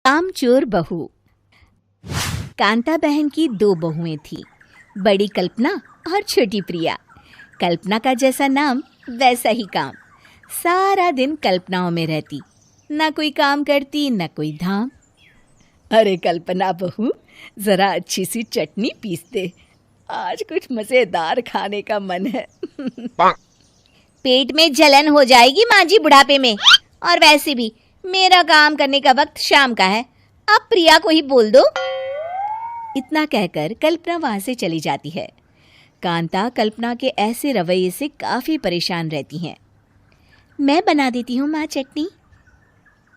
कामचोर बहू। कांता बहन की दो बहुएं थीं, बड़ी कल्पना और छोटी प्रिया। कल्पना का जैसा नाम वैसा ही काम। सारा दिन कल्पनाओं में रहती, ना कोई काम करती ना कोई धाम। अरे कल्पना बहू, जरा अच्छी सी चटनी पीस दे, आज कुछ मजेदार खाने का मन है। पेट में जलन हो जाएगी माँ जी बुढ़ापे में, और वैसे भी मेरा काम करने का वक्त शाम का है, आप प्रिया को ही बोल दो। इतना कहकर कल्पना वहां से चली जाती है। कांता कल्पना के ऐसे रवैये से काफी परेशान रहती हैं। मैं बना देती हूँ माँ चटनी,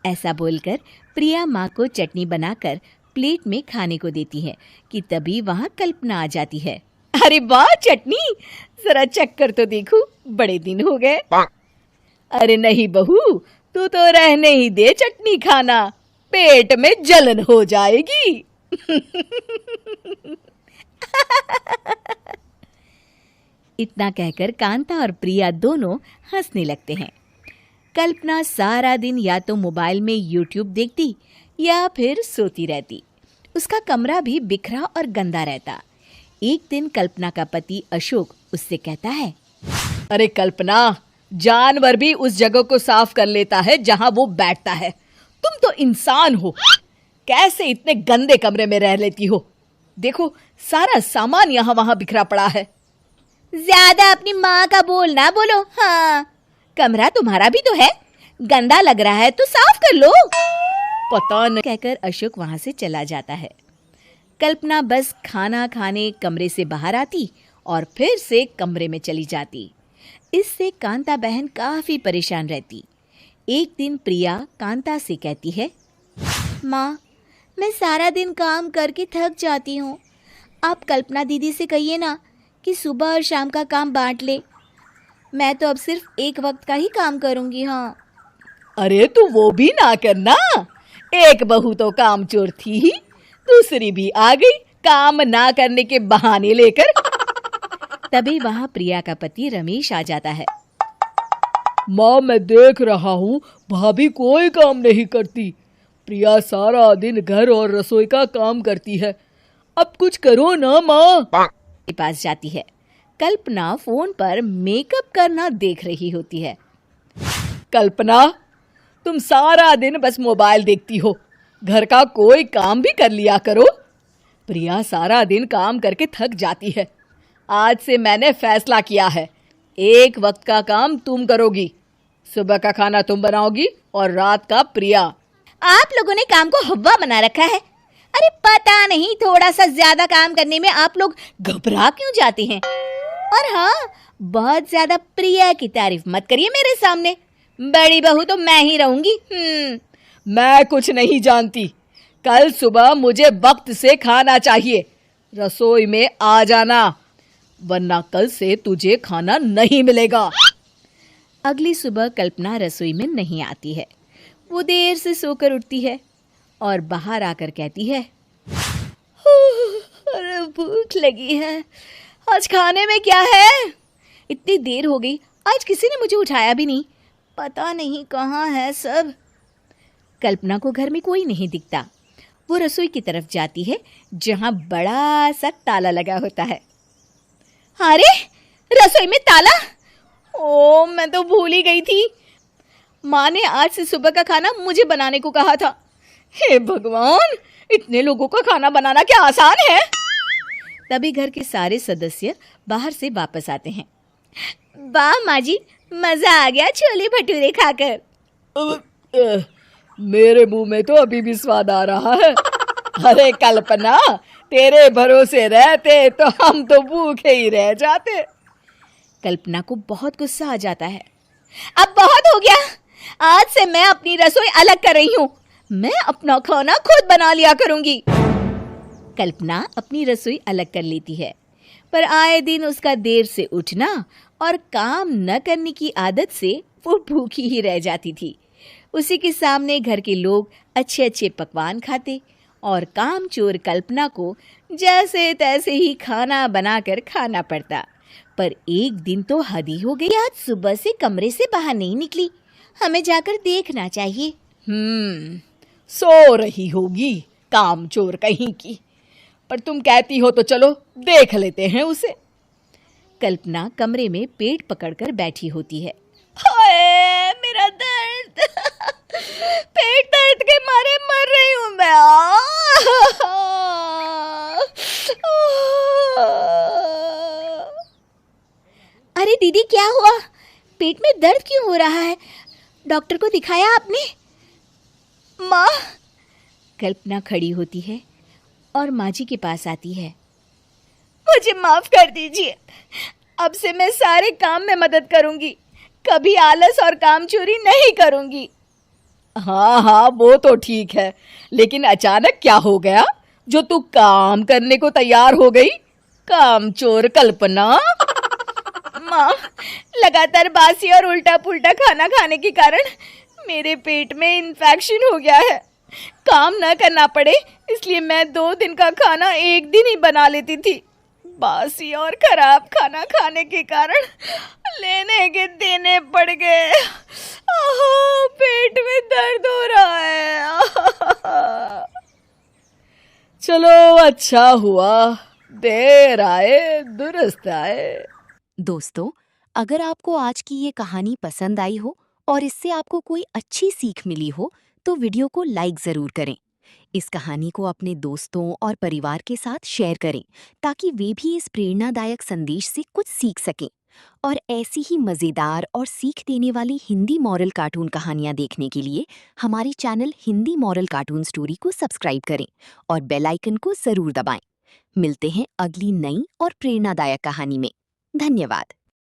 ऐसा बोलकर प्रिया माँ को चटनी बनाकर प्लेट में खाने को देती है कि तभी वहां कल्पना आ जाती है। अरे वाह चटनी, जरा चख कर तो देखूं, बड़े दिन हो गए। अरे नहीं बहू, तू तो रहने ही दे चटनी खाना, पेट में जलन हो जाएगी। इतना कहकर कांता और प्रिया दोनों हंसने लगते हैं। कल्पना सारा दिन या तो मोबाइल में यूट्यूब देखती या फिर सोती रहती। उसका कमरा भी बिखरा और गंदा रहता। एक दिन कल्पना का पति अशोक उससे कहता है, अरे कल्पना, जानवर भी उस जगह को साफ कर लेता है जहां वो बैठता है, तुम तो इंसान हो, कैसे इतने गंदे कमरे में रह लेती हो? देखो सारा सामान यहाँ वहां बिखरा पड़ा है। ज्यादा अपनी माँ का बोल ना बोलो। हाँ, कमरा तुम्हारा भी तो है, गंदा लग रहा है तो साफ कर लो। पता न कहकर अशोक वहां से चला जाता है। कल्पना बस खाना खाने कमरे से बाहर आती और फिर से कमरे में चली जाती। इससे कांता बहन काफी परेशान रहती। एक दिन प्रिया कांता से कहती है, माँ, मैं सारा दिन काम करके थक जाती हूँ, आप कल्पना दीदी से कहिए ना कि सुबह और शाम का काम बांट ले। मैं तो अब सिर्फ एक वक्त का ही काम करूँगी। हाँ। अरे तू वो भी ना करना, एक बहू तो कामचोर थी ही, दूसरी भी आ गई काम ना करने के बहाने लेकर। तभी वहां प्रिया का पति रमेश आ जाता है। माँ, मैं देख रहा हूँ भाभी कोई काम नहीं करती, प्रिया सारा दिन घर और रसोई का काम करती है, अब कुछ करो ना माँ। के पास जाती है। कल्पना फोन पर मेकअप करना देख रही होती है। कल्पना, तुम सारा दिन बस मोबाइल देखती हो, घर का कोई काम भी कर लिया करो। प्रिया सारा दिन काम करके थक जाती है। आज से मैंने फैसला किया है, एक वक्त का काम तुम करोगी, सुबह का खाना तुम बनाओगी और रात का प्रिया। आप लोगों ने काम को हव्वा बना रखा है। अरे पता नहीं थोड़ा सा ज्यादा काम करने में आप लोग घबरा क्यों जाते हैं। और हाँ, बहुत ज्यादा प्रिया की तारीफ मत करिए मेरे सामने, बड़ी बहू तो मैं ही रहूंगी। मैं कुछ नहीं जानती, कल सुबह मुझे वक्त से खाना चाहिए, रसोई में आ जाना, वरना कल से तुझे खाना नहीं मिलेगा। अगली सुबह कल्पना रसोई में नहीं आती है। वो देर से सोकर उठती है और बाहर आकर कहती है, अरे भूख लगी है, आज खाने में क्या है? इतनी देर हो गई, आज किसी ने मुझे उठाया भी नहीं, पता नहीं कहाँ है सब। कल्पना को घर में कोई नहीं दिखता। वो रसोई की तरफ जाती है जहां बड़ा सा ताला लगा होता है। अरे रसोई में ताला? ओ, मैं तो भूल ही गई थी। माँ ने आज से सुबह का खाना मुझे बनाने को कहा था। हे भगवान, इतने लोगों का खाना बनाना क्या आसान है? तभी घर के सारे सदस्य बाहर से वापस आते हैं। वाह माँ जी, मजा आ गया छोले भटूरे खाकर। मेरे मुंह में तो अभी भी स्वाद आ रहा है। अरे कल्पना, तेरे भरोसे रहते तो हम तो भूखे ही रह जाते। कल्पना को बहुत गुस्सा आ जाता है। अब बहुत हो गया, आज से मैं अपनी रसोई अलग कर रही हूँ, मैं अपना खाना खुद बना लिया करूंगी। कल्पना अपनी रसोई अलग कर लेती है, पर आए दिन उसका देर से उठना और काम न करने की आदत से वो भूखी ही रह जाती थी। उसी के सामने घर के लोग अच्छे अच्छे पकवान खाते और कामचोर कल्पना को जैसे तैसे ही खाना बनाकर खाना पड़ता। पर एक दिन तो हद ही हो गई, आज सुबह से कमरे से बाहर नहीं निकली, हमें जाकर देखना चाहिए। सो रही होगी, कामचोर कहीं की। पर तुम कहती हो तो चलो देख लेते हैं उसे। कल्पना कमरे में पेट पकड़कर बैठी होती है। हाय मेरा दर्द पेट दर्द के मारे मर रही हूँ मैं। अरे दीदी क्या हुआ? पेट में दर्द क्यों हो रहा है? डॉक्टर को दिखाया आपने? माँ। कल्पना खड़ी होती है और माँ जी के पास आती है। मुझे माफ कर दीजिए, अब से मैं सारे काम में मदद करूंगी, कभी आलस और काम चोरी नहीं करूंगी। हाँ हाँ वो तो ठीक है, लेकिन अचानक क्या हो गया जो तू काम करने को तैयार हो गई? कामचोर कल्पना। माँ, लगातार बासी और उल्टा पुल्टा खाना खाने के कारण मेरे पेट में इन्फेक्शन हो गया है। काम न करना पड़े इसलिए मैं 2 दिन का खाना एक दिन ही बना लेती थी। बासी और खराब खाना खाने के कारण लेने के देने पड़ गए। पेट में दर्द हो रहा है। चलो अच्छा हुआ, देर आए दुरुस्त आए। दोस्तों, अगर आपको आज की ये कहानी पसंद आई हो और इससे आपको कोई अच्छी सीख मिली हो तो वीडियो को लाइक ज़रूर करें। इस कहानी को अपने दोस्तों और परिवार के साथ शेयर करें ताकि वे भी इस प्रेरणादायक संदेश से कुछ सीख सकें। और ऐसी ही मज़ेदार और सीख देने वाली हिंदी मॉरल कार्टून कहानियाँ देखने के लिए हमारे channel Hindi moral cartoon story को सब्सक्राइब करें और बेल आइकन को ज़रूर दबाएं। मिलते हैं अगली नई और प्रेरणादायक कहानी में। धन्यवाद।